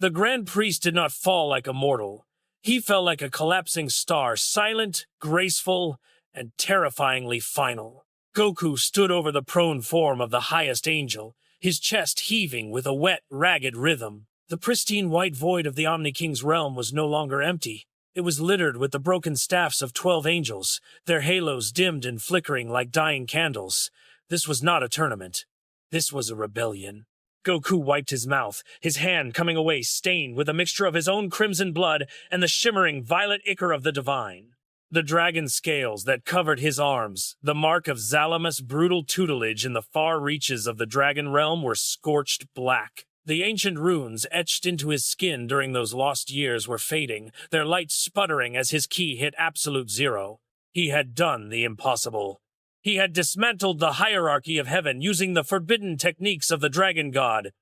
The Grand Priest did not fall like a mortal. He fell like a collapsing star, silent, graceful, and terrifyingly final. Goku stood over the prone form of the highest angel, his chest heaving with a wet, ragged rhythm. The pristine white void of the Omni King's realm was no longer empty. It was littered with the broken staffs of 12 angels, their halos dimmed and flickering like dying candles. This was not a tournament. This was a rebellion. Goku wiped his mouth, his hand coming away stained with a mixture of his own crimson blood and the shimmering violet ichor of the divine. The dragon scales that covered his arms, the mark of Zalama's brutal tutelage in the far reaches of the dragon realm, were scorched black. The ancient runes etched into his skin during those lost years were fading, their light sputtering as his ki hit absolute zero. He had done the impossible. He had dismantled the hierarchy of heaven using the forbidden techniques of the dragon god.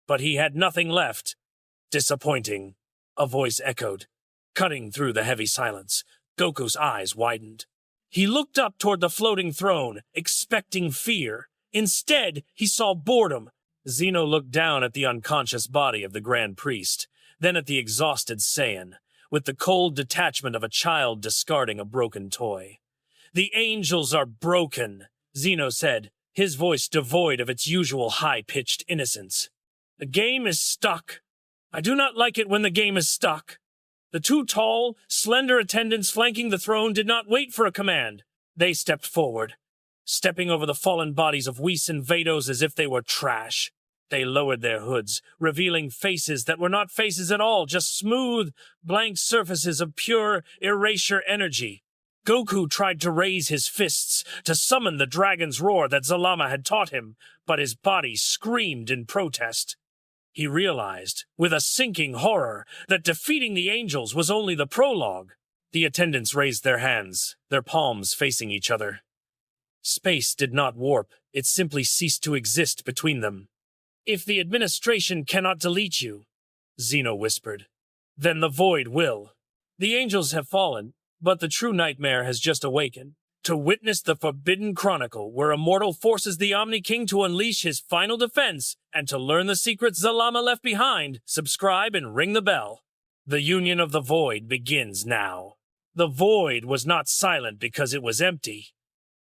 But he had nothing left. Disappointing, a voice echoed. Cutting through the heavy silence, Goku's eyes widened. He looked up toward the floating throne, expecting fear. Instead, he saw boredom. Zeno looked down at the unconscious body of the Grand Priest, then at the exhausted Saiyan, with the cold detachment of a child discarding a broken toy. "The angels are broken," Zeno said, his voice devoid of its usual high-pitched innocence. "The game is stuck. I do not like it when the game is stuck." The two tall, slender attendants flanking the throne did not wait for a command. They stepped forward, stepping over the fallen bodies of Whis and Vados as if they were trash. They lowered their hoods, revealing faces that were not faces at all, just smooth, blank surfaces of pure erasure energy. Goku tried to raise his fists to summon the dragon's roar that Zalama had taught him, but his body screamed in protest. He realized, with a sinking horror, that defeating the angels was only the prologue. The attendants raised their hands, their palms facing each other. Space did not warp, it simply ceased to exist between them. "If the administration cannot delete you," Zeno whispered, "then the void will. The angels have fallen, but the true nightmare has just awakened. To witness the forbidden chronicle where a mortal forces the Omni King to unleash his final defense and to learn the secrets Zalama left behind, subscribe and ring the bell. The union of the void begins now." The void was not silent because it was empty.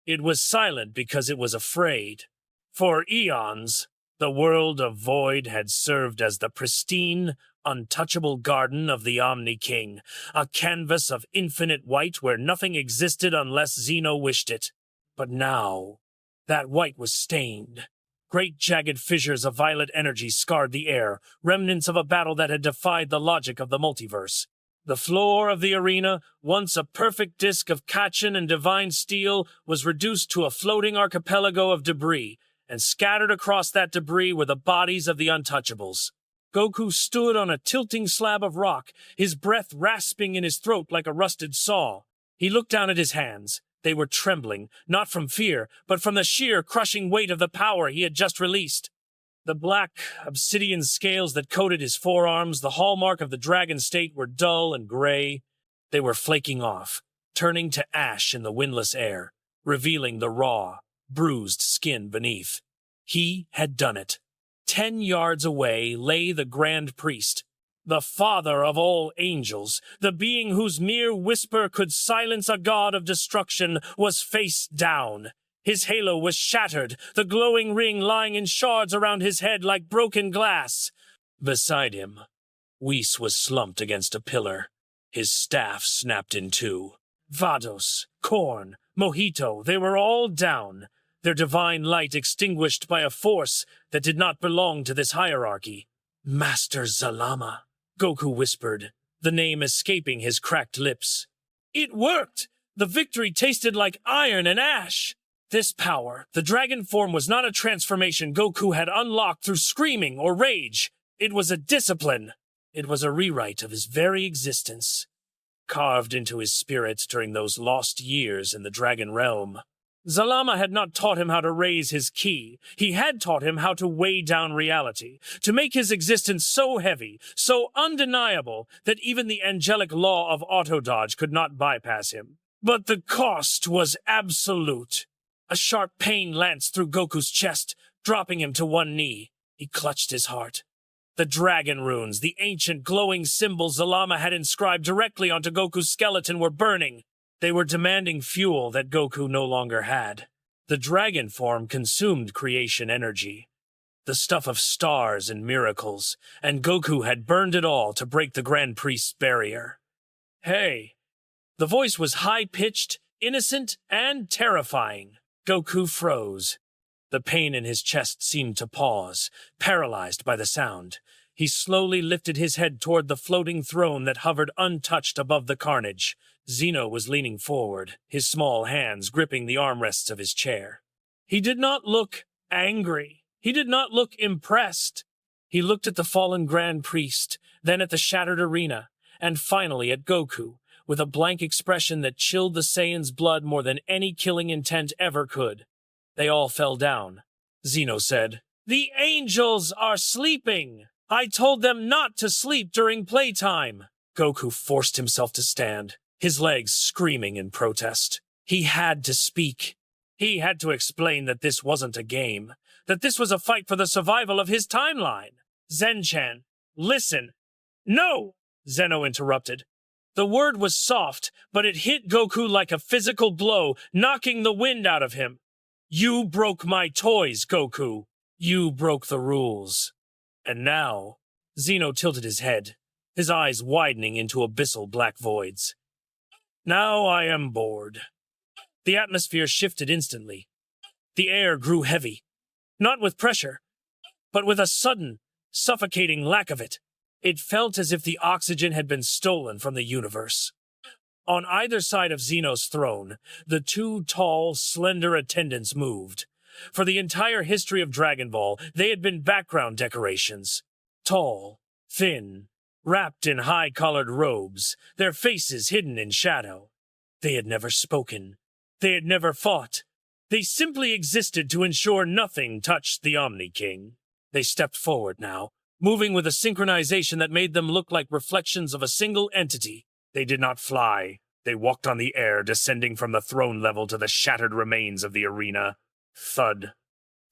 It was silent because it was afraid. For eons, the world of void had served as the pristine, untouchable garden of the Omni King, a canvas of infinite white where nothing existed unless Zeno wished it. But now, that white was stained. Great jagged fissures of violet energy scarred the air, remnants of a battle that had defied the logic of the multiverse. The floor of the arena, once a perfect disk of Kachin and divine steel, was reduced to a floating archipelago of debris, and scattered across that debris were the bodies of the untouchables. Goku stood on a tilting slab of rock, his breath rasping in his throat like a rusted saw. He looked down at his hands. They were trembling, not from fear, but from the sheer crushing weight of the power he had just released. The black, obsidian scales that coated his forearms, the hallmark of the dragon state, were dull and gray. They were flaking off, turning to ash in the windless air, revealing the raw, bruised skin beneath. He had done it. 10 yards away lay the Grand Priest, the father of all angels, the being whose mere whisper could silence a god of destruction, was face down. His halo was shattered, the glowing ring lying in shards around his head like broken glass. Beside him, Whis was slumped against a pillar, his staff snapped in two. Vados, Korn, Mojito, they were all down, their divine light extinguished by a force that did not belong to this hierarchy. "Master Zalama," Goku whispered, the name escaping his cracked lips. It worked! The victory tasted like iron and ash! This power, the dragon form, was not a transformation Goku had unlocked through screaming or rage. It was a discipline. It was a rewrite of his very existence, carved into his spirit during those lost years in the dragon realm. Zalama had not taught him how to raise his ki. He had taught him how to weigh down reality, to make his existence so heavy, so undeniable, that even the angelic law of auto-dodge could not bypass him. But the cost was absolute. A sharp pain lanced through Goku's chest, dropping him to one knee. He clutched his heart. The dragon runes, the ancient glowing symbols Zalama had inscribed directly onto Goku's skeleton, were burning. They were demanding fuel that Goku no longer had. The dragon form consumed creation energy, the stuff of stars and miracles, and Goku had burned it all to break the Grand Priest's barrier. Hey! The voice was high-pitched, innocent, and terrifying. Goku froze. The pain in his chest seemed to pause, paralyzed by the sound. He slowly lifted his head toward the floating throne that hovered untouched above the carnage. Zeno was leaning forward, his small hands gripping the armrests of his chair. He did not look angry. He did not look impressed. He looked at the fallen Grand Priest, then at the shattered arena, and finally at Goku, with a blank expression that chilled the Saiyans' blood more than any killing intent ever could. They all fell down. Zeno said, "The angels are sleeping! I told them not to sleep during playtime!" Goku forced himself to stand, his legs screaming in protest. He had to speak. He had to explain that this wasn't a game, that this was a fight for the survival of his timeline. "Zen-chan, listen." "No!" Zeno interrupted. The word was soft, but it hit Goku like a physical blow, knocking the wind out of him. "You broke my toys, Goku. You broke the rules." And now, Zeno tilted his head, his eyes widening into abyssal black voids. "Now I am bored." The atmosphere shifted instantly. The air grew heavy, not with pressure, but with a sudden, suffocating lack of it. It felt as if the oxygen had been stolen from the universe. On either side of Zeno's throne, the two tall, slender attendants moved. For the entire history of Dragon Ball, they had been background decorations. Tall, thin, wrapped in high-collared robes, their faces hidden in shadow. They had never spoken. They had never fought. They simply existed to ensure nothing touched the Omni King. They stepped forward now, moving with a synchronization that made them look like reflections of a single entity. They did not fly. They walked on the air, descending from the throne level to the shattered remains of the arena. Thud.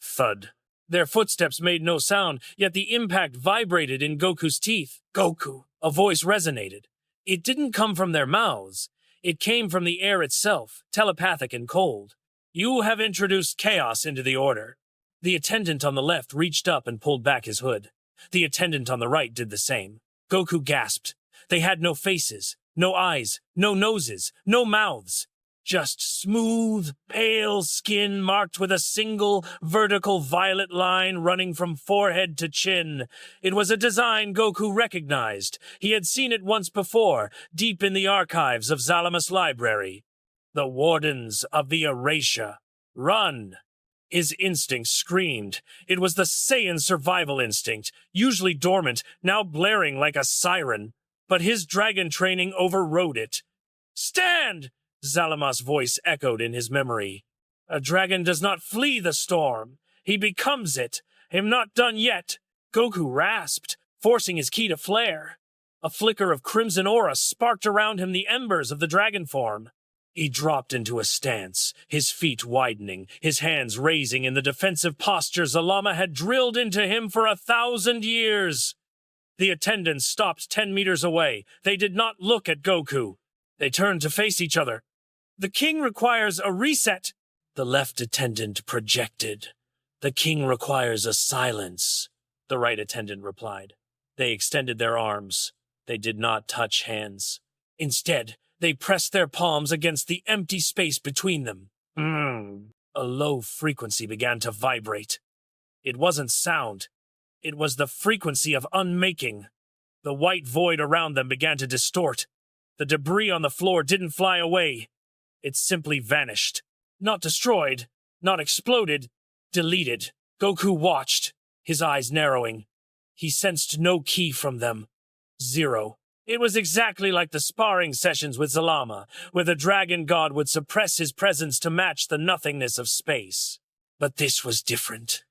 Thud. Their footsteps made no sound, yet the impact vibrated in Goku's teeth. "Goku!" A voice resonated. It didn't come from their mouths. It came from the air itself, telepathic and cold. "You have introduced chaos into the order." The attendant on the left reached up and pulled back his hood. The attendant on the right did the same. Goku gasped. They had no faces, no eyes, no noses, no mouths. Just smooth, pale skin marked with a single, vertical violet line running from forehead to chin. It was a design Goku recognized. He had seen it once before, deep in the archives of Zalama's library. The Wardens of the Erasure. Run! His instinct screamed. It was the Saiyan survival instinct, usually dormant, now blaring like a siren. But his dragon training overrode it. "Stand!" Zalama's voice echoed in his memory. "A dragon does not flee the storm. He becomes it. I'm not done yet." Goku rasped, forcing his ki to flare. A flicker of crimson aura sparked around him the embers of the dragon form. He dropped into a stance, his feet widening, his hands raising in the defensive posture Zalama had drilled into him for 1,000 years. The attendants stopped 10 meters away. They did not look at Goku. They turned to face each other. "The king requires a reset," the left attendant projected. "The king requires a silence," the right attendant replied. They extended their arms. They did not touch hands. Instead, they pressed their palms against the empty space between them. A low frequency began to vibrate. It wasn't sound. It was the frequency of unmaking. The white void around them began to distort. The debris on the floor didn't fly away. It simply vanished. Not destroyed, not exploded, deleted. Goku watched, his eyes narrowing. He sensed no ki from them. Zero. It was exactly like the sparring sessions with Zalama, where the dragon god would suppress his presence to match the nothingness of space. But this was different.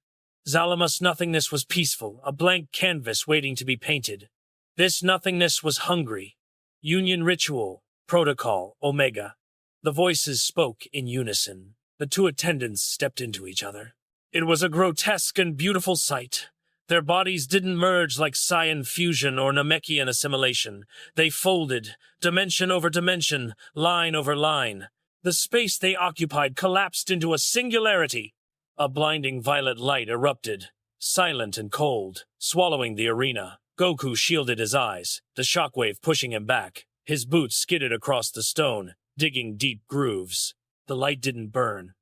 Zalama's nothingness was peaceful, a blank canvas waiting to be painted. This nothingness was hungry. Union ritual, protocol, omega. The voices spoke in unison. The two attendants stepped into each other. It was a grotesque and beautiful sight. Their bodies didn't merge like Saiyan fusion or Namekian assimilation. They folded, dimension over dimension, line over line. The space they occupied collapsed into a singularity. A blinding violet light erupted, silent and cold, swallowing the arena. Goku shielded his eyes, the shockwave pushing him back. His boots skidded across the stone, digging deep grooves. The light didn't burn.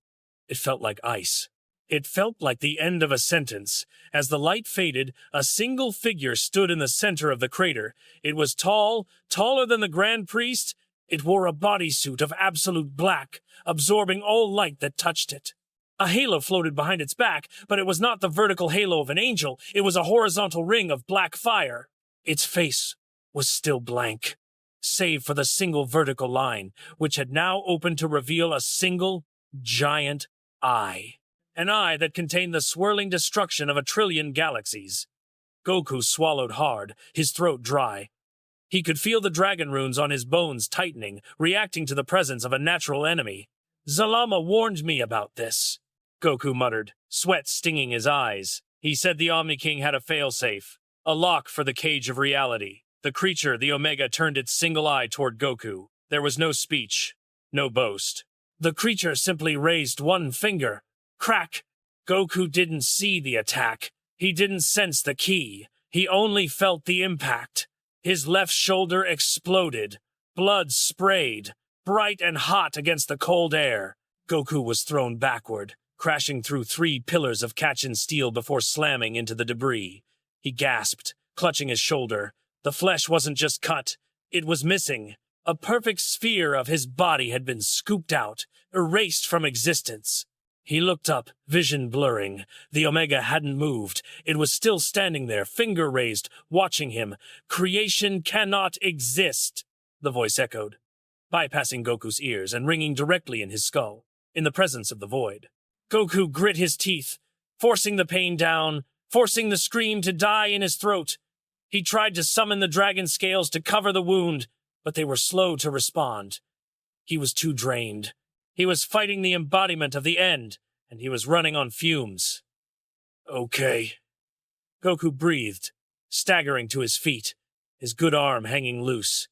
It felt like ice. It felt like the end of a sentence. As the light faded, a single figure stood in the center of the crater. It was tall, taller than the Grand Priest. It wore a bodysuit of absolute black, absorbing all light that touched it. A halo floated behind its back, but it was not the vertical halo of an angel. It was a horizontal ring of black fire. Its face was still blank, save for the single vertical line, which had now opened to reveal a single, giant eye. An eye that contained the swirling destruction of 1,000,000,000,000 galaxies. Goku swallowed hard, his throat dry. He could feel the dragon runes on his bones tightening, reacting to the presence of a natural enemy. Zalama warned me about this, Goku muttered, sweat stinging his eyes. He said the Omni King had a failsafe, a lock for the cage of reality. The creature, the Omega, turned its single eye toward Goku. There was no speech, no boast. The creature simply raised one finger. Crack! Goku didn't see the attack. He didn't sense the key. He only felt the impact. His left shoulder exploded. Blood sprayed, bright and hot against the cold air. Goku was thrown backward, crashing through 3 pillars of Kachin steel before slamming into the debris. He gasped, clutching his shoulder. The flesh wasn't just cut. It was missing. A perfect sphere of his body had been scooped out, erased from existence. He looked up, vision blurring. The Omega hadn't moved. It was still standing there, finger raised, watching him. Creation cannot exist, the voice echoed, bypassing Goku's ears and ringing directly in his skull, in the presence of the void. Goku grit his teeth, forcing the pain down, forcing the scream to die in his throat. He tried to summon the dragon scales to cover the wound, but they were slow to respond. He was too drained. He was fighting the embodiment of the end, and he was running on fumes. Okay. Goku breathed, staggering to his feet, his good arm hanging loose,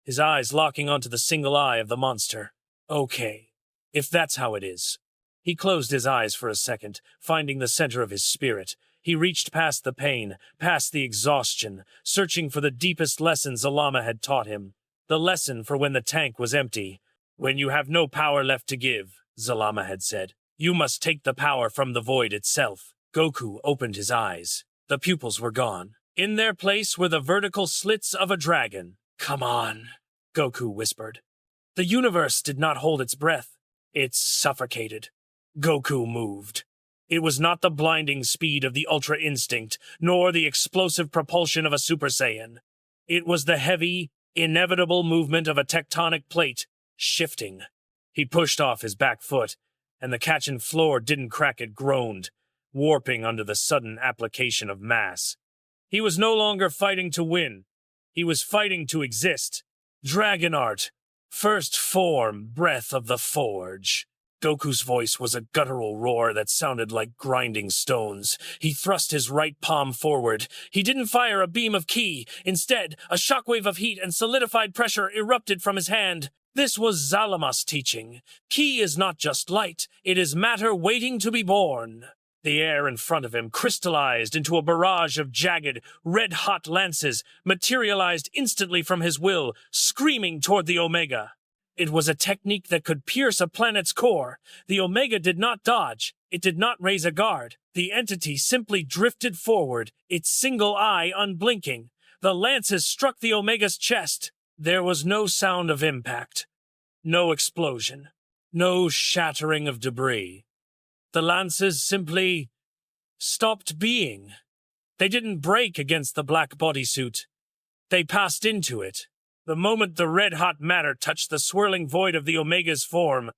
his eyes locking onto the single eye of the monster. Okay, if that's how it is. He closed his eyes for a second, finding the center of his spirit. He reached past the pain, past the exhaustion, searching for the deepest lesson Zalama had taught him. The lesson for when the tank was empty. When you have no power left to give, Zalama had said, you must take the power from the void itself. Goku opened his eyes. The pupils were gone. In their place were the vertical slits of a dragon. Come on, Goku whispered. The universe did not hold its breath. It suffocated. Goku moved. It was not the blinding speed of the Ultra Instinct, nor the explosive propulsion of a Super Saiyan. It was the heavy, inevitable movement of a tectonic plate, shifting. He pushed off his back foot, and the Kachin floor didn't crack, it groaned, warping under the sudden application of mass. He was no longer fighting to win. He was fighting to exist. Dragon art. First form, breath of the forge. Goku's voice was a guttural roar that sounded like grinding stones. He thrust his right palm forward. He didn't fire a beam of ki. Instead, a shockwave of heat and solidified pressure erupted from his hand. This was Zalama's teaching. Ki is not just light. It is matter waiting to be born. The air in front of him crystallized into a barrage of jagged, red-hot lances, materialized instantly from his will, screaming toward the Omega. It was a technique that could pierce a planet's core. The Omega did not dodge. It did not raise a guard. The entity simply drifted forward, its single eye unblinking. The lances struck the Omega's chest. There was no sound of impact, no explosion, no shattering of debris. The lances simply stopped being. They didn't break against the black bodysuit. They passed into it. The moment the red-hot matter touched the swirling void of the Omega's form,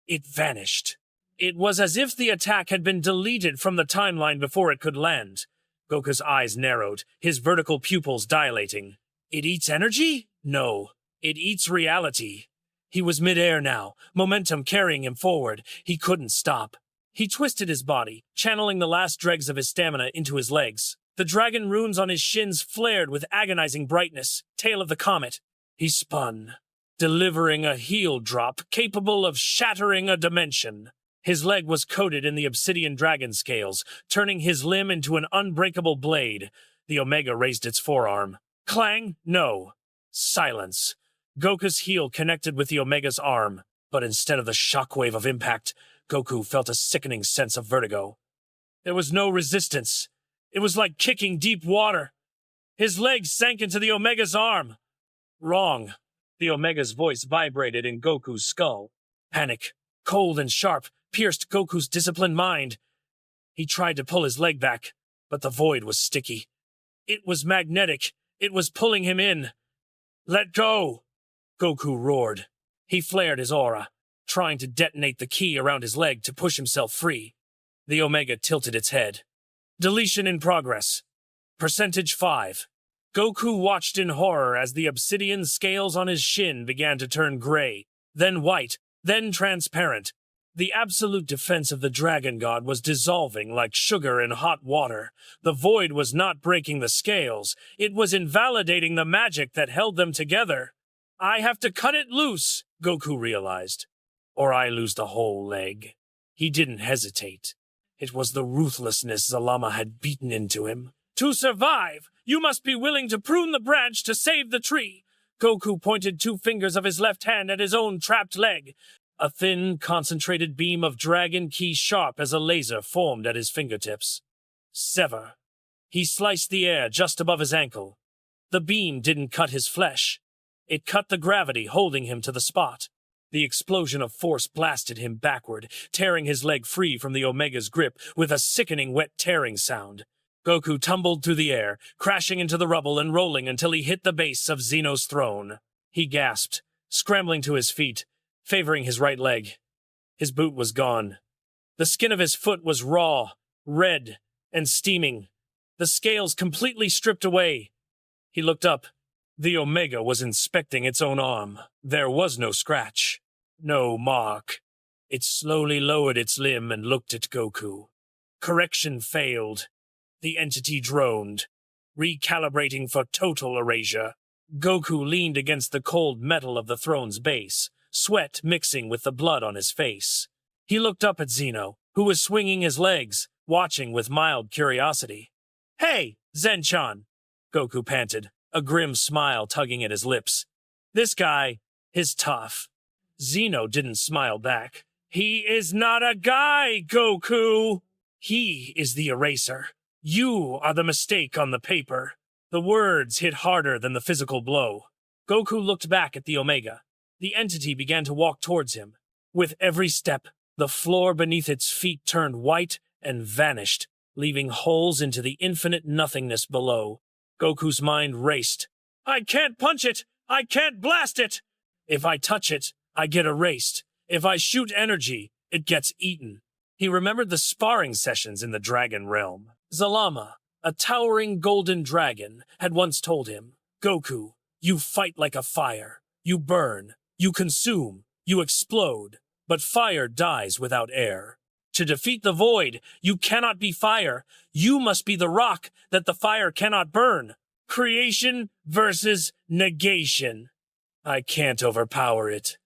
it vanished. It was as if the attack had been deleted from the timeline before it could land. Goku's eyes narrowed, his vertical pupils dilating. It eats energy? No, it eats reality. He was midair now, momentum carrying him forward. He couldn't stop. He twisted his body, channeling the last dregs of his stamina into his legs. The dragon runes on his shins flared with agonizing brightness, tail of the comet. He spun, delivering a heel drop capable of shattering a dimension. His leg was coated in the obsidian dragon scales, turning his limb into an unbreakable blade. The Omega raised its forearm. Clang? No. Silence. Goku's heel connected with the Omega's arm, but instead of the shockwave of impact, Goku felt a sickening sense of vertigo. There was no resistance. It was like kicking deep water. His leg sank into the Omega's arm. Wrong. The Omega's voice vibrated in Goku's skull. Panic, cold and sharp, pierced Goku's disciplined mind. He tried to pull his leg back, but the void was sticky. It was magnetic. It was pulling him in. Let go! Goku roared. He flared his aura, trying to detonate the key around his leg to push himself free. The Omega tilted its head. Deletion in progress. Percentage 5. Goku watched in horror as the obsidian scales on his shin began to turn gray, then white, then transparent. The absolute defense of the Dragon God was dissolving like sugar in hot water. The void was not breaking the scales. It was invalidating the magic that held them together. I have to cut it loose, Goku realized, or I lose the whole leg. He didn't hesitate. It was the ruthlessness Zalama had beaten into him. To survive, you must be willing to prune the branch to save the tree. Goku pointed 2 fingers of his left hand at his own trapped leg. A thin, concentrated beam of dragon ki sharp as a laser formed at his fingertips. Sever. He sliced the air just above his ankle. The beam didn't cut his flesh. It cut the gravity holding him to the spot. The explosion of force blasted him backward, tearing his leg free from the Omega's grip with a sickening wet tearing sound. Goku tumbled through the air, crashing into the rubble and rolling until he hit the base of Zeno's throne. He gasped, scrambling to his feet, favoring his right leg. His boot was gone. The skin of his foot was raw, red, and steaming. The scales completely stripped away. He looked up. The Omega was inspecting its own arm. There was no scratch, no mark. It slowly lowered its limb and looked at Goku. Correction failed. The entity droned, recalibrating for total erasure. Goku leaned against the cold metal of the throne's base, sweat mixing with the blood on his face. He looked up at Zeno, who was swinging his legs, watching with mild curiosity. Hey, Zen-chan, Goku panted, a grim smile tugging at his lips. This guy is tough. Zeno didn't smile back. He is not a guy, Goku! He is the eraser. You are the mistake on the paper. The words hit harder than the physical blow. Goku looked back at the Omega. The entity began to walk towards him. With every step, the floor beneath its feet turned white and vanished, leaving holes into the infinite nothingness below. Goku's mind raced. I can't punch it! I can't blast it! If I touch it, I get erased. If I shoot energy, it gets eaten. He remembered the sparring sessions in the dragon realm. Zalama, a towering golden dragon, had once told him, Goku, you fight like a fire. You burn, you consume, you explode, but fire dies without air. To defeat the void, you cannot be fire. You must be the rock that the fire cannot burn. Creation versus negation. I can't overpower it.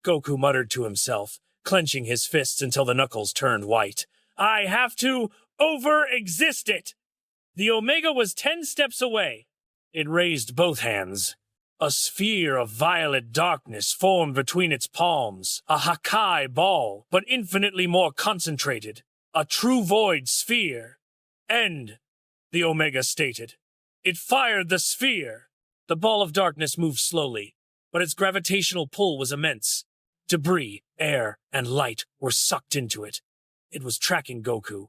Goku muttered to himself, clenching his fists until the knuckles turned white. I have to over-exist it! The Omega was 10 steps away. It raised both hands. A sphere of violet darkness formed between its palms, a Hakai ball, but infinitely more concentrated. A true void sphere. End, the Omega stated. It fired the sphere. The ball of darkness moved slowly, but its gravitational pull was immense. Debris, air, and light were sucked into it. It was tracking Goku.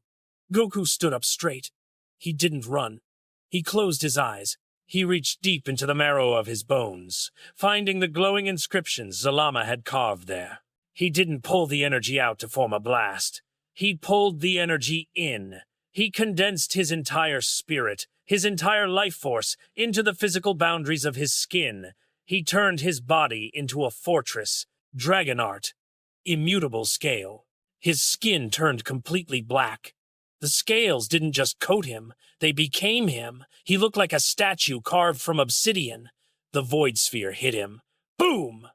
Goku stood up straight. He didn't run. He closed his eyes. He reached deep into the marrow of his bones, finding the glowing inscriptions Zalama had carved there. He didn't pull the energy out to form a blast. He pulled the energy in. He condensed his entire spirit, his entire life force, into the physical boundaries of his skin. He turned his body into a fortress, dragon art, immutable scale. His skin turned completely black. The scales didn't just coat him, they became him. He looked like a statue carved from obsidian. The void sphere hit him. Boom!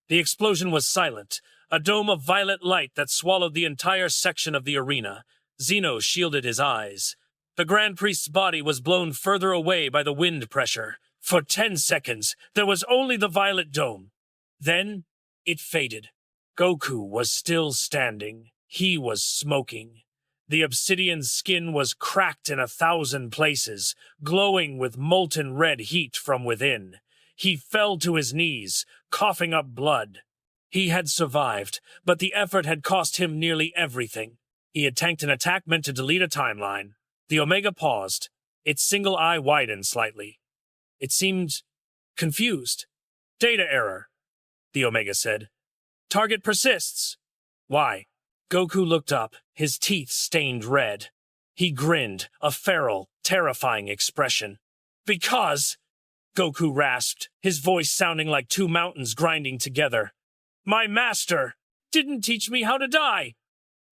The explosion was silent, a dome of violet light that swallowed the entire section of the arena. Zeno shielded his eyes. The Grand Priest's body was blown further away by the wind pressure. For 10 seconds, there was only the violet dome. Then, it faded. Goku was still standing. He was smoking. The obsidian's skin was cracked in 1,000 places, glowing with molten red heat from within. He fell to his knees, coughing up blood. He had survived, but the effort had cost him nearly everything. He had tanked an attack meant to delete a timeline. The Omega paused. Its single eye widened slightly. It seemed confused. Data error, the Omega said. Target persists. Why? Goku looked up, his teeth stained red. He grinned, a feral, terrifying expression. Because, Goku rasped, his voice sounding like 2 mountains grinding together. My master didn't teach me how to die.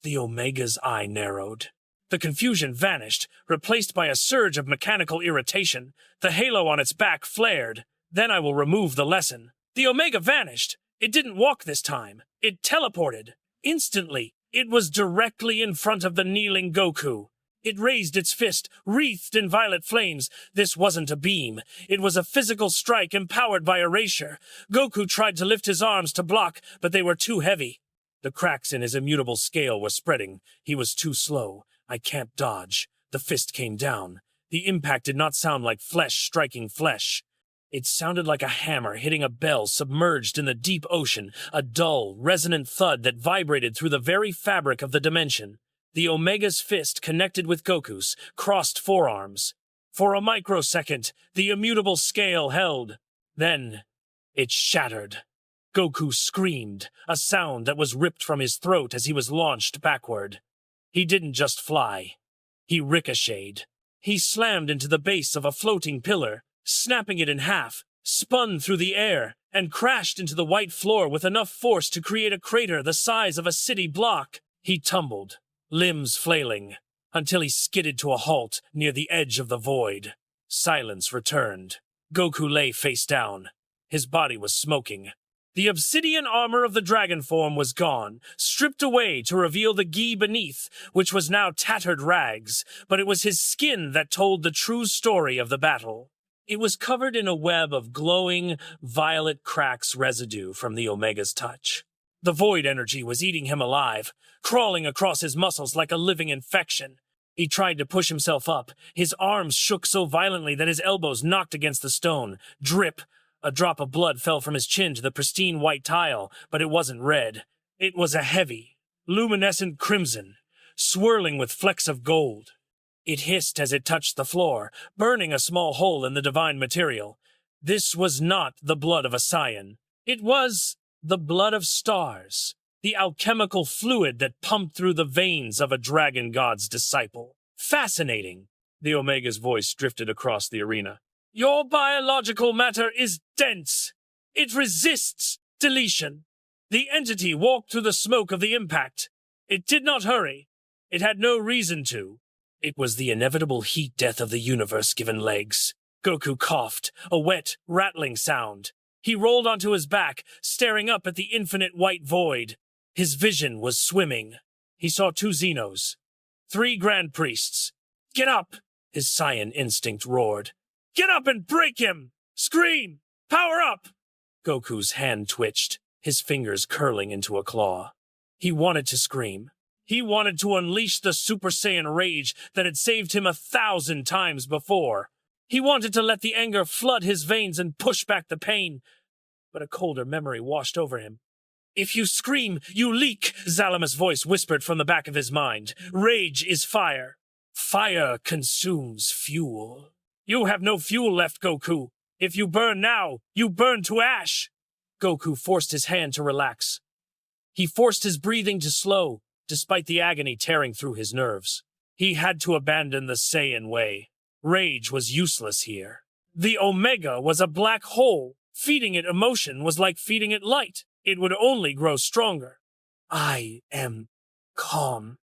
The Omega's eye narrowed. The confusion vanished, replaced by a surge of mechanical irritation. The halo on its back flared. Then I will remove the lesson. The Omega vanished. It didn't walk this time. It teleported. Instantly, it was directly in front of the kneeling Goku. It raised its fist, wreathed in violet flames. This wasn't a beam. It was a physical strike empowered by erasure. Goku tried to lift his arms to block, but they were too heavy. The cracks in his immutable scale were spreading. He was too slow. I can't dodge. The fist came down. The impact did not sound like flesh striking flesh. It sounded like a hammer hitting a bell submerged in the deep ocean, a dull, resonant thud that vibrated through the very fabric of the dimension. The Omega's fist connected with Goku's, crossed forearms. For a microsecond, the immutable scale held. Then, it shattered. Goku screamed, a sound that was ripped from his throat as he was launched backward. He didn't just fly. He ricocheted. He slammed into the base of a floating pillar, snapping it in half, spun through the air, and crashed into the white floor with enough force to create a crater the size of a city block. He tumbled, limbs flailing, until he skidded to a halt near the edge of the void. Silence returned. Goku lay face down. His body was smoking. The obsidian armor of the dragon form was gone, stripped away to reveal the gi beneath, which was now tattered rags, but it was his skin that told the true story of the battle. It was covered in a web of glowing, violet cracks residue from the Omega's touch. The void energy was eating him alive, crawling across his muscles like a living infection. He tried to push himself up. His arms shook so violently that his elbows knocked against the stone. Drip! A drop of blood fell from his chin to the pristine white tile, but it wasn't red. It was a heavy, luminescent crimson, swirling with flecks of gold. It hissed as it touched the floor, burning a small hole in the divine material. This was not the blood of a Saiyan. It was the blood of stars, the alchemical fluid that pumped through the veins of a dragon god's disciple. Fascinating, the Omega's voice drifted across the arena. Your biological matter is dense. It resists deletion. The entity walked through the smoke of the impact. It did not hurry. It had no reason to. It was the inevitable heat death of the universe given legs. Goku coughed, a wet, rattling sound. He rolled onto his back, staring up at the infinite white void. His vision was swimming. He saw 2 Zenos, 3 Grand Priests. Get up! His Saiyan instinct roared. Get up and break him! Scream! Power up! Goku's hand twitched, his fingers curling into a claw. He wanted to scream. He wanted to unleash the Super Saiyan rage that had saved him 1,000 times before. He wanted to let the anger flood his veins and push back the pain. But a colder memory washed over him. If you scream, you leak, Zalama's voice whispered from the back of his mind. Rage is fire. Fire consumes fuel. You have no fuel left, Goku. If you burn now, you burn to ash. Goku forced his hand to relax. He forced his breathing to slow, despite the agony tearing through his nerves. He had to abandon the Saiyan way. Rage was useless here. The Omega was a black hole. Feeding it emotion was like feeding it light. It would only grow stronger. I am calm,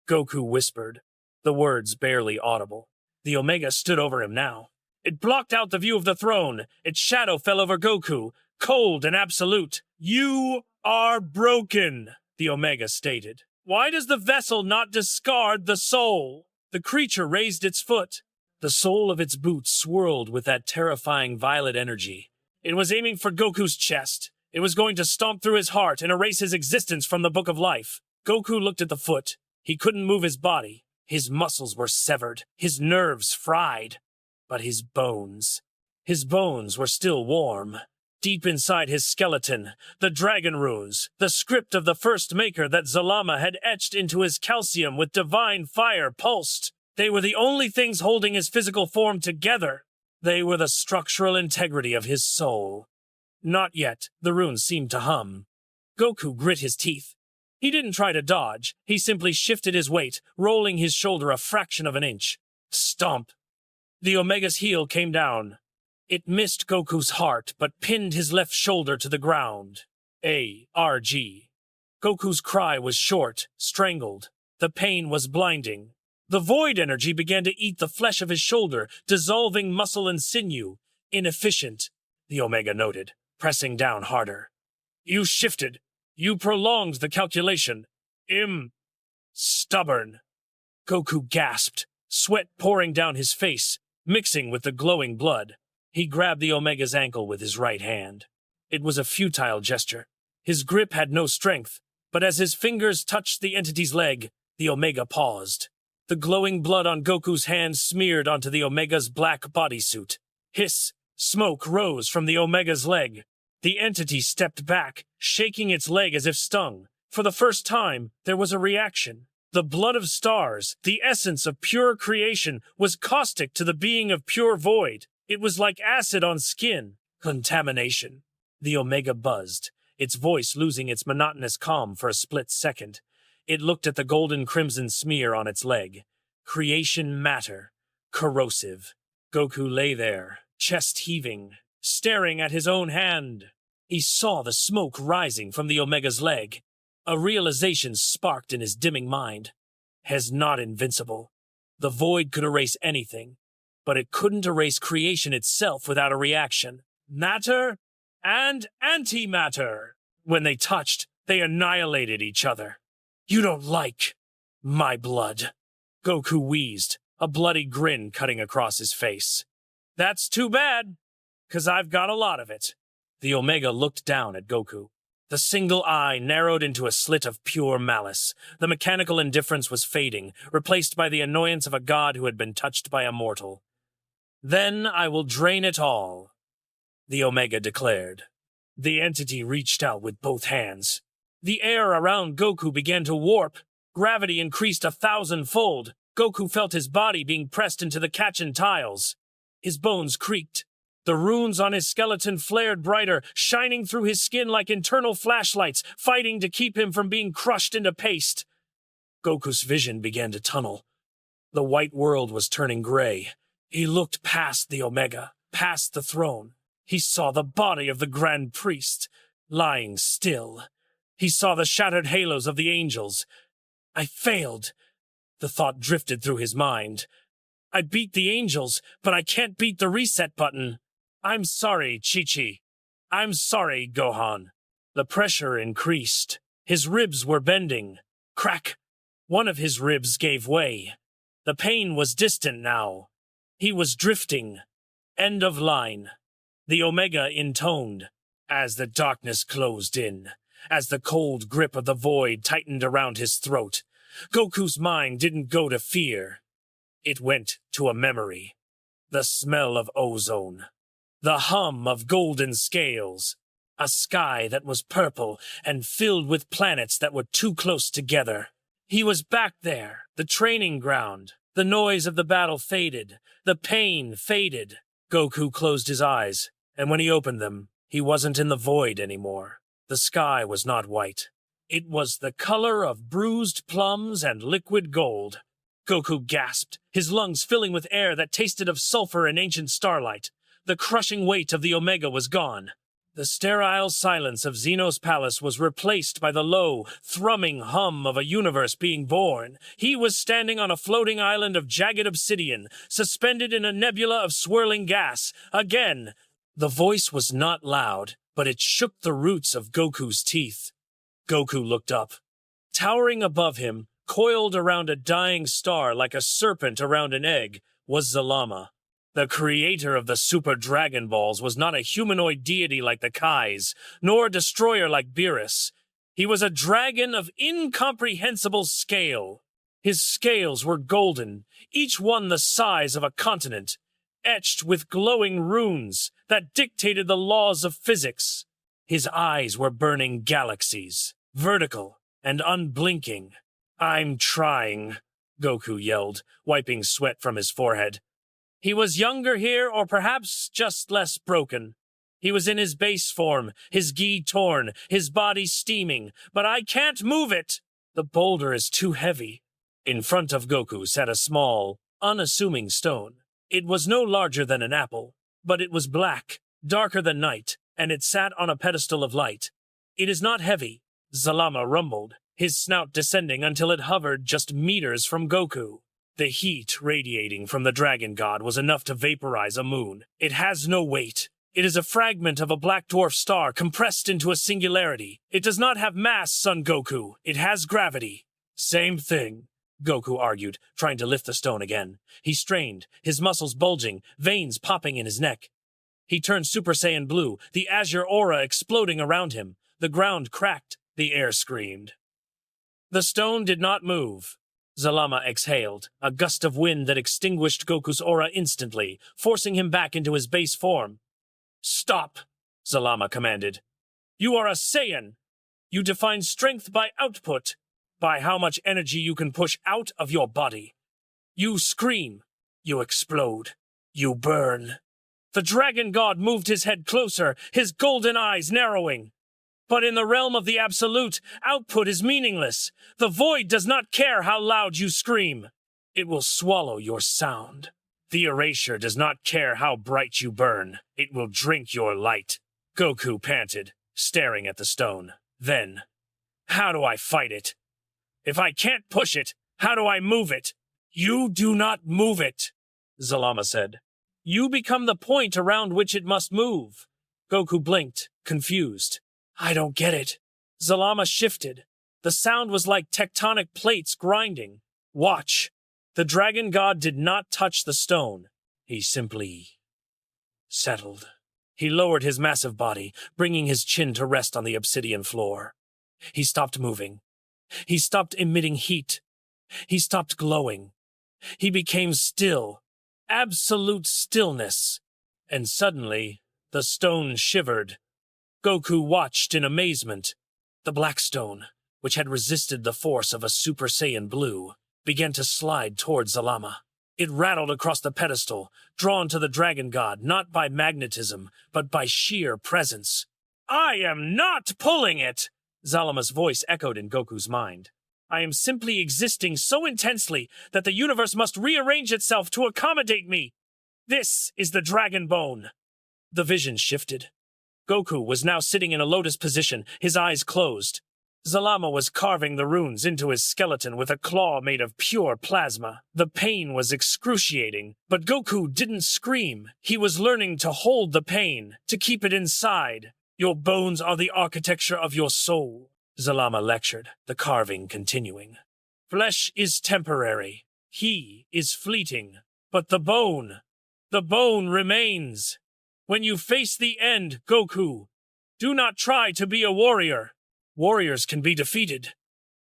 Goku whispered. The words barely audible. The Omega stood over him now. It blocked out the view of the throne. Its shadow fell over Goku, cold and absolute. "You are broken," the Omega stated. "Why does the vessel not discard the soul?" The creature raised its foot. The sole of its boot swirled with that terrifying violet energy. It was aiming for Goku's chest. It was going to stomp through his heart and erase his existence from the Book of Life. Goku looked at the foot. He couldn't move his body. His muscles were severed, his nerves fried. But his bones were still warm. Deep inside his skeleton, the dragon runes, the script of the first maker that Zalama had etched into his calcium with divine fire pulsed. They were the only things holding his physical form together. They were the structural integrity of his soul. Not yet, the runes seemed to hum. Goku grit his teeth. He didn't try to dodge. He simply shifted his weight, rolling his shoulder a fraction of an inch. Stomp. The Omega's heel came down. It missed Goku's heart, but pinned his left shoulder to the ground. A-R-G. Goku's cry was short, strangled. The pain was blinding. The void energy began to eat the flesh of his shoulder, dissolving muscle and sinew. Inefficient, the Omega noted, pressing down harder. "You shifted. You prolonged the calculation. Stubborn." Goku gasped, sweat pouring down his face, mixing with the glowing blood. He grabbed the Omega's ankle with his right hand. It was a futile gesture. His grip had no strength, but as his fingers touched the entity's leg, the Omega paused. The glowing blood on Goku's hand smeared onto the Omega's black bodysuit. Hiss! Smoke rose from the Omega's leg. The entity stepped back, shaking its leg as if stung. For the first time, there was a reaction. The blood of stars, the essence of pure creation, was caustic to the being of pure void. It was like acid on skin. Contamination. The Omega buzzed, its voice losing its monotonous calm for a split second. It looked at the golden crimson smear on its leg. Creation matter. Corrosive. Goku lay there, chest heaving, staring at his own hand. He saw the smoke rising from the Omega's leg. A realization sparked in his dimming mind. He's not invincible. The void could erase anything, but it couldn't erase creation itself without a reaction. Matter and antimatter. When they touched, they annihilated each other. "You don't like my blood," Goku wheezed, a bloody grin cutting across his face. "That's too bad, 'cause I've got a lot of it." The Omega looked down at Goku. The single eye narrowed into a slit of pure malice. The mechanical indifference was fading, replaced by the annoyance of a god who had been touched by a mortal. "Then I will drain it all," the Omega declared. The entity reached out with both hands. The air around Goku began to warp. Gravity increased 1,000-fold. Goku felt his body being pressed into the Kachin tiles. His bones creaked. The runes on his skeleton flared brighter, shining through his skin like internal flashlights, fighting to keep him from being crushed into paste. Goku's vision began to tunnel. The white world was turning gray. He looked past the Omega, past the throne. He saw the body of the Grand Priest, lying still. He saw the shattered halos of the angels. "I failed," the thought drifted through his mind. "I beat the angels, but I can't beat the reset button. I'm sorry, Chi-Chi. I'm sorry, Gohan." The pressure increased. His ribs were bending. Crack! One of his ribs gave way. The pain was distant now. He was drifting. End of line. The Omega intoned. As the darkness closed in, as the cold grip of the void tightened around his throat, Goku's mind didn't go to fear. It went to a memory. The smell of ozone. The hum of golden scales. A sky that was purple and filled with planets that were too close together. He was back there, the training ground. The noise of the battle faded. The pain faded. Goku closed his eyes, and when he opened them, he wasn't in the void anymore. The sky was not white. It was the color of bruised plums and liquid gold. Goku gasped, his lungs filling with air that tasted of sulfur and ancient starlight. The crushing weight of the Omega was gone. The sterile silence of Zeno's palace was replaced by the low, thrumming hum of a universe being born. He was standing on a floating island of jagged obsidian, suspended in a nebula of swirling gas. Again, the voice was not loud, but it shook the roots of Goku's teeth. Goku looked up. Towering above him, coiled around a dying star like a serpent around an egg, was Zalama. The creator of the Super Dragon Balls was not a humanoid deity like the Kais, nor a destroyer like Beerus. He was a dragon of incomprehensible scale. His scales were golden, each one the size of a continent, etched with glowing runes that dictated the laws of physics. His eyes were burning galaxies, vertical and unblinking. "I'm trying," Goku yelled, wiping sweat from his forehead. He was younger here, or perhaps just less broken. He was in his base form, his gi torn, his body steaming. "But I can't move it! The boulder is too heavy." In front of Goku sat a small, unassuming stone. It was no larger than an apple, but it was black, darker than night, and it sat on a pedestal of light. "It is not heavy," Zalama rumbled, his snout descending until it hovered just meters from Goku. The heat radiating from the dragon god was enough to vaporize a moon. "It has no weight. It is a fragment of a black dwarf star compressed into a singularity. It does not have mass, Son Goku. It has gravity." "Same thing," Goku argued, trying to lift the stone again. He strained, his muscles bulging, veins popping in his neck. He turned Super Saiyan blue, the azure aura exploding around him. The ground cracked, the air screamed. The stone did not move. Zalama exhaled, a gust of wind that extinguished Goku's aura instantly, forcing him back into his base form. "Stop," Zalama commanded. "You are a Saiyan. You define strength by output, by how much energy you can push out of your body. You scream, you explode, you burn." The dragon god moved his head closer, his golden eyes narrowing. "But in the realm of the absolute, output is meaningless. The void does not care how loud you scream. It will swallow your sound. The erasure does not care how bright you burn. It will drink your light." Goku panted, staring at the stone. Then, "How do I fight it? If I can't push it, how do I move it?" "You do not move it," Zalama said. "You become the point around which it must move." Goku blinked, confused. "I don't get it." Zalama shifted. The sound was like tectonic plates grinding. "Watch." The dragon god did not touch the stone. He simply settled. He lowered his massive body, bringing his chin to rest on the obsidian floor. He stopped moving. He stopped emitting heat. He stopped glowing. He became still, absolute stillness. And suddenly, the stone shivered. Goku watched in amazement. The black stone, which had resisted the force of a Super Saiyan blue, began to slide towards Zalama. It rattled across the pedestal, drawn to the dragon god not by magnetism, but by sheer presence. "I am not pulling it!" Zalama's voice echoed in Goku's mind. "I am simply existing so intensely that the universe must rearrange itself to accommodate me. This is the dragon bone." The vision shifted. Goku was now sitting in a lotus position, his eyes closed. Zalama was carving the runes into his skeleton with a claw made of pure plasma. The pain was excruciating, but Goku didn't scream. He was learning to hold the pain, to keep it inside. "Your bones are the architecture of your soul," Zalama lectured, the carving continuing. "Flesh is temporary. He is fleeting. But the bone remains. When you face the end, Goku, do not try to be a warrior. Warriors can be defeated."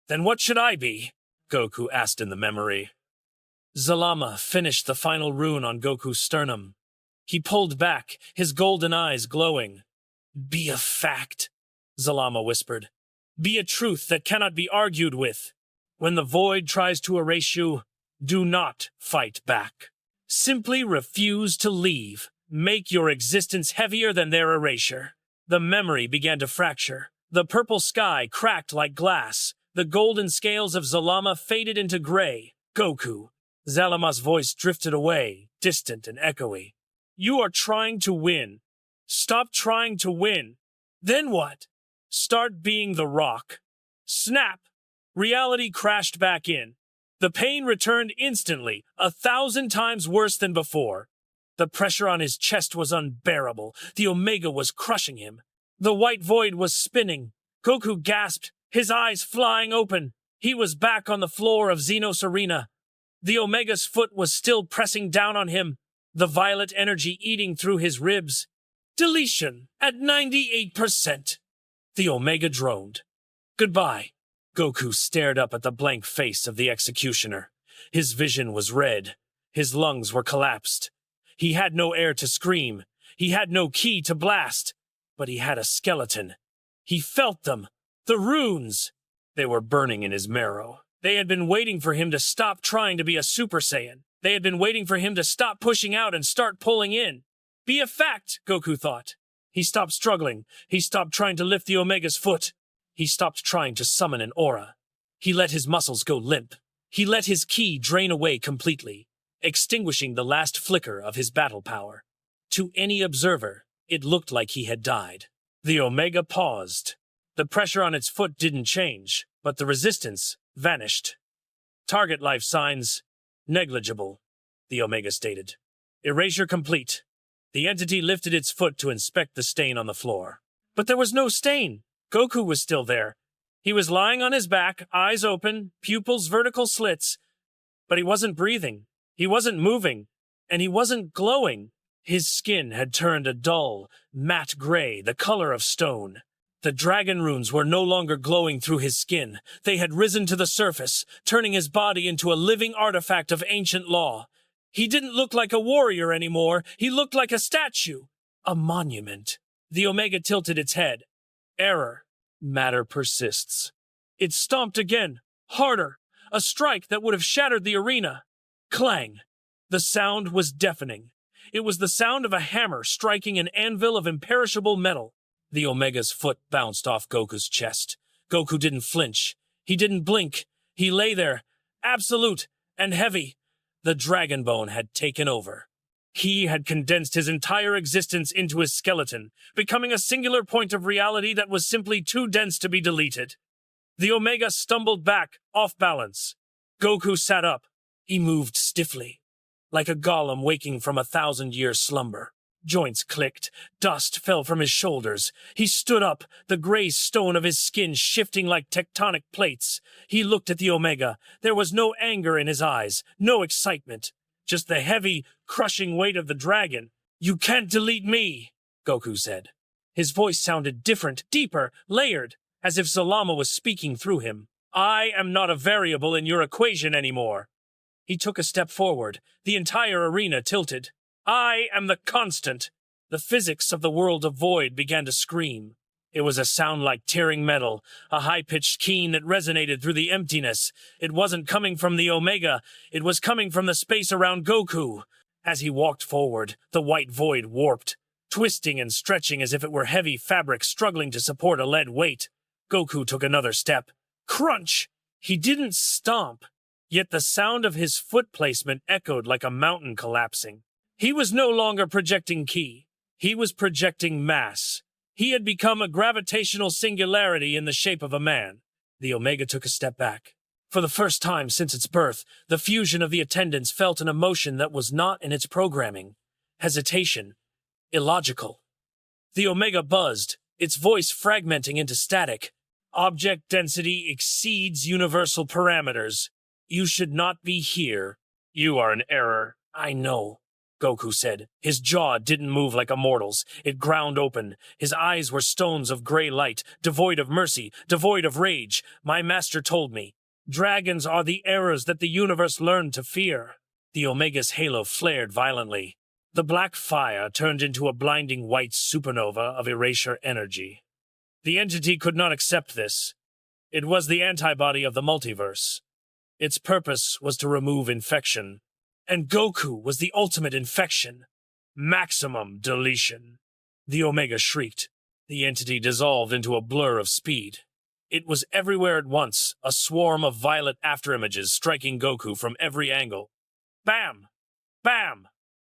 "Then what should I be?" Goku asked in the memory. Zalama finished the final rune on Goku's sternum. He pulled back, his golden eyes glowing. "Be a fact," Zalama whispered. "Be a truth that cannot be argued with. When the void tries to erase you, do not fight back. Simply refuse to leave. Make your existence heavier than their erasure." The memory began to fracture. The purple sky cracked like glass. The golden scales of Zalama faded into gray. "Goku." Zalama's voice drifted away, distant and echoey. "You are trying to win. Stop trying to win. Then what? Start being the rock. Snap! Reality crashed back in. The pain returned instantly, 1,000 times worse than before. The pressure on his chest was unbearable. The Omega was crushing him. The white void was spinning. Goku gasped, his eyes flying open. He was back on the floor of Zeno's arena. The Omega's foot was still pressing down on him, the violet energy eating through his ribs. Deletion at 98%. The Omega droned. Goodbye. Goku stared up at the blank face of the executioner. His vision was red. His lungs were collapsed. He had no air to scream. He had no ki to blast. But he had a skeleton. He felt them. The runes. They were burning in his marrow. They had been waiting for him to stop trying to be a Super Saiyan. They had been waiting for him to stop pushing out and start pulling in. Be a fact, Goku thought. He stopped struggling. He stopped trying to lift the Omega's foot. He stopped trying to summon an aura. He let his muscles go limp. He let his ki drain away completely, extinguishing the last flicker of his battle power. To any observer, it looked like he had died. The Omega paused. The pressure on its foot didn't change, but the resistance vanished. Target life signs negligible, the Omega stated. Erasure complete. The entity lifted its foot to inspect the stain on the floor. But there was no stain. Goku was still there. He was lying on his back, eyes open, pupils vertical slits. But he wasn't breathing. He wasn't moving. And he wasn't glowing. His skin had turned a dull, matte gray, the color of stone. The dragon runes were no longer glowing through his skin. They had risen to the surface, turning his body into a living artifact of ancient law. He didn't look like a warrior anymore. He looked like a statue. A monument. The Omega tilted its head. Error. Matter persists. It stomped again, harder. A strike that would have shattered the arena. Clang. The sound was deafening. It was the sound of a hammer striking an anvil of imperishable metal. The Omega's foot bounced off Goku's chest. Goku didn't flinch. He didn't blink. He lay there, absolute and heavy. The dragon bone had taken over. He had condensed his entire existence into his skeleton, becoming a singular point of reality that was simply too dense to be deleted. The Omega stumbled back, off balance. Goku sat up. He moved stiffly, like a golem waking from 1,000-year slumber. Joints clicked. Dust fell from his shoulders. He stood up, the gray stone of his skin shifting like tectonic plates. He looked at the Omega. There was no anger in his eyes, no excitement. Just the heavy, crushing weight of the dragon. You can't delete me, Goku said. His voice sounded different, deeper, layered, as if Zalama was speaking through him. I am not a variable in your equation anymore. He took a step forward. The entire arena tilted. I am the constant. The physics of the world of void began to scream. It was a sound like tearing metal, a high-pitched keen that resonated through the emptiness. It wasn't coming from the Omega. It was coming from the space around Goku. As he walked forward, the white void warped, twisting and stretching as if it were heavy fabric struggling to support a lead weight. Goku took another step. Crunch! He didn't stomp, yet the sound of his foot placement echoed like a mountain collapsing. He was no longer projecting ki. He was projecting mass. He had become a gravitational singularity in the shape of a man. The Omega took a step back. For the first time since its birth, the fusion of the attendants felt an emotion that was not in its programming. Hesitation. Illogical. The Omega buzzed, its voice fragmenting into static. Object density exceeds universal parameters. You should not be here. You are an error. I know, Goku said. His jaw didn't move like a mortal's. It ground open. His eyes were stones of gray light, devoid of mercy, devoid of rage. My master told me. Dragons are the errors that the universe learned to fear. The Omega's halo flared violently. The black fire turned into a blinding white supernova of erasure energy. The entity could not accept this. It was the antibody of the multiverse. Its purpose was to remove infection. And Goku was the ultimate infection. Maximum deletion. The Omega shrieked. The entity dissolved into a blur of speed. It was everywhere at once, a swarm of violet afterimages striking Goku from every angle. Bam! Bam!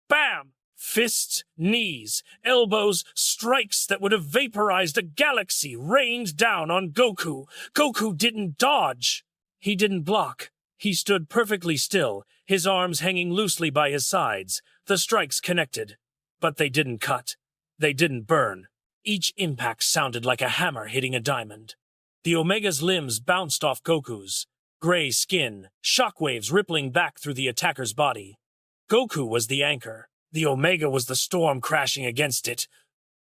Bam! Fists, knees, elbows, strikes that would have vaporized a galaxy rained down on Goku. Goku didn't dodge. He didn't block. He stood perfectly still, his arms hanging loosely by his sides. The strikes connected, but they didn't cut. They didn't burn. Each impact sounded like a hammer hitting a diamond. The Omega's limbs bounced off Goku's. Gray skin, shockwaves rippling back through the attacker's body. Goku was the anchor. The Omega was the storm crashing against it.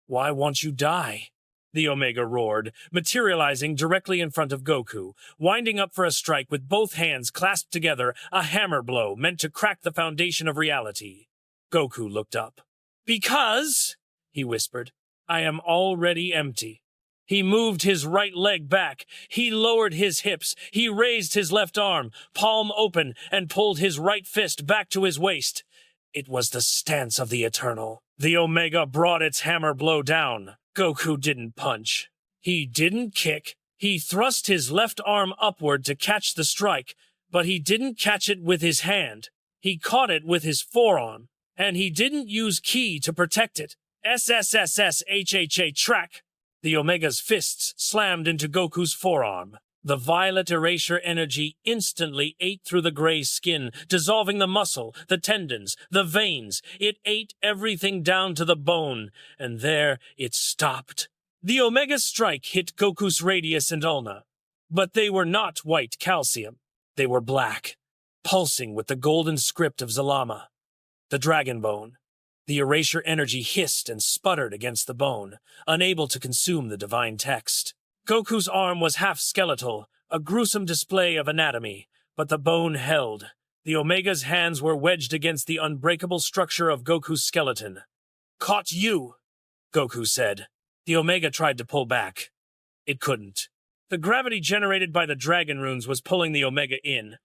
"Why won't you die?" the Omega roared, materializing directly in front of Goku, winding up for a strike with both hands clasped together, a hammer blow meant to crack the foundation of reality. Goku looked up. "Because," he whispered, "I am already empty." He moved his right leg back. He lowered his hips. He raised his left arm, palm open, and pulled his right fist back to his waist. It was the stance of the Eternal. The Omega brought its hammer blow down. Goku didn't punch. He didn't kick. He thrust his left arm upward to catch the strike, but he didn't catch it with his hand. He caught it with his forearm, and he didn't use ki to protect it. SSSSHHA track. The Omega's fists slammed into Goku's forearm. The violet erasure energy instantly ate through the gray skin, dissolving the muscle, the tendons, the veins. It ate everything down to the bone, and there it stopped. The Omega strike hit Goku's radius and ulna, but they were not white calcium. They were black, pulsing with the golden script of Zalama. The dragon bone. The erasure energy hissed and sputtered against the bone, unable to consume the divine text. Goku's arm was half skeletal, a gruesome display of anatomy, but the bone held. The Omega's hands were wedged against the unbreakable structure of Goku's skeleton. "Caught you," Goku said. The Omega tried to pull back. It couldn't. The gravity generated by the dragon runes was pulling the Omega in.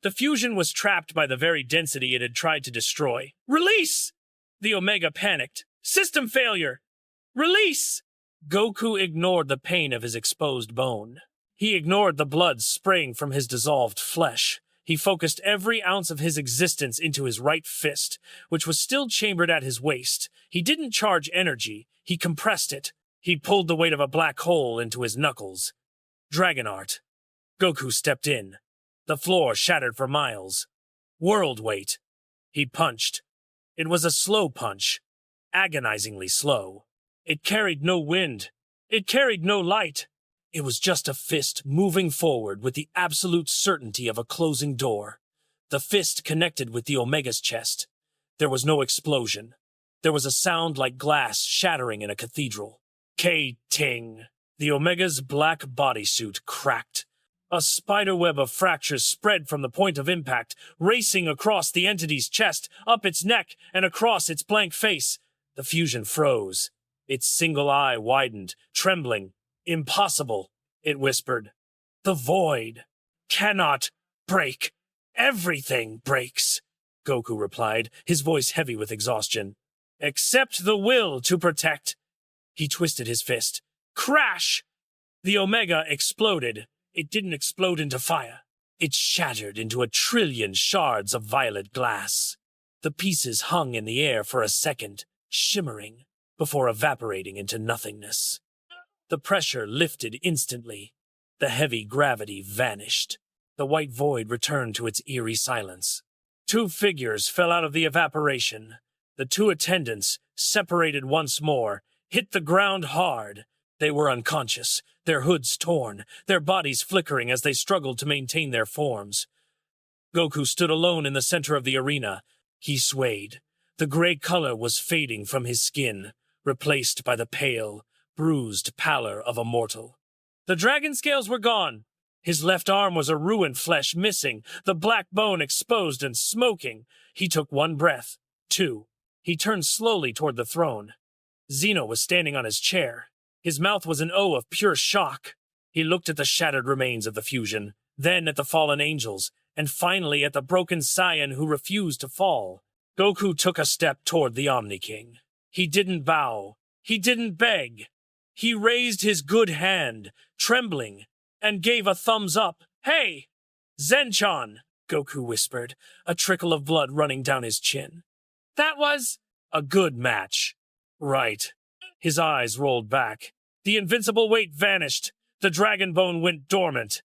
The fusion was trapped by the very density it had tried to destroy. "Release!" The Omega panicked. "System failure! Release!" Goku ignored the pain of his exposed bone. He ignored the blood spraying from his dissolved flesh. He focused every ounce of his existence into his right fist, which was still chambered at his waist. He didn't charge energy. He compressed it. He pulled the weight of a black hole into his knuckles. Dragon art. Goku stepped in. The floor shattered for miles. World weight. He punched. It was a slow punch, agonizingly slow. It carried no wind. It carried no light. It was just a fist moving forward with the absolute certainty of a closing door. The fist connected with the Omega's chest. There was no explosion. There was a sound like glass shattering in a cathedral. K-ting. The Omega's black bodysuit cracked. A spiderweb of fractures spread from the point of impact, racing across the entity's chest, up its neck, and across its blank face. The fusion froze. Its single eye widened, trembling. "Impossible," it whispered. "The void cannot break. Everything breaks," Goku replied, his voice heavy with exhaustion. "Except the will to protect." He twisted his fist. Crash! The Omega exploded. It didn't explode into fire. It shattered into a trillion shards of violet glass. The pieces hung in the air for a second, shimmering, before evaporating into nothingness. The pressure lifted instantly. The heavy gravity vanished. The white void returned to its eerie silence. Two figures fell out of the evaporation. The two attendants, separated once more, hit the ground hard. They were unconscious, their hoods torn, their bodies flickering as they struggled to maintain their forms. Goku stood alone in the center of the arena. He swayed. The gray color was fading from his skin, replaced by the pale, bruised pallor of a mortal. The dragon scales were gone. His left arm was a ruined flesh missing, the black bone exposed and smoking. He took one breath, two. He turned slowly toward the throne. Zeno was standing on his chair. His mouth was an O of pure shock. He looked at the shattered remains of the fusion, then at the fallen angels, and finally at the broken Saiyan who refused to fall. Goku took a step toward the Omni King. He didn't bow. He didn't beg. He raised his good hand, trembling, and gave a thumbs up. "Hey! Zenchan!" Goku whispered, a trickle of blood running down his chin. "That was..." A good match. Right. His eyes rolled back. The invincible weight vanished. The dragon bone went dormant.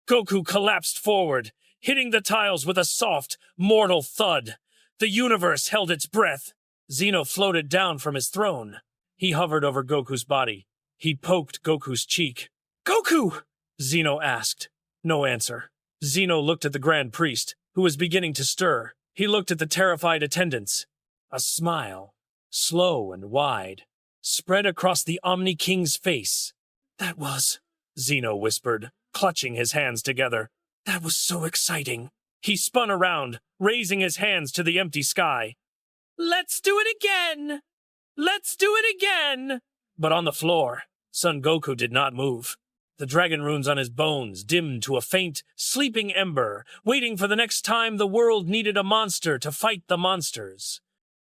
Goku collapsed forward, hitting the tiles with a soft, mortal thud. The universe held its breath. Zeno floated down from his throne. He hovered over Goku's body. He poked Goku's cheek. "Goku!" Zeno asked. No answer. Zeno looked at the Grand Priest, who was beginning to stir. He looked at the terrified attendants. A smile, slow and wide, spread across the Omni King's face. "That was," Zeno whispered, clutching his hands together. "That was so exciting." He spun around, raising his hands to the empty sky. "Let's do it again! Let's do it again!" But on the floor, Son Goku did not move. The dragon runes on his bones dimmed to a faint, sleeping ember, waiting for the next time the world needed a monster to fight the monsters.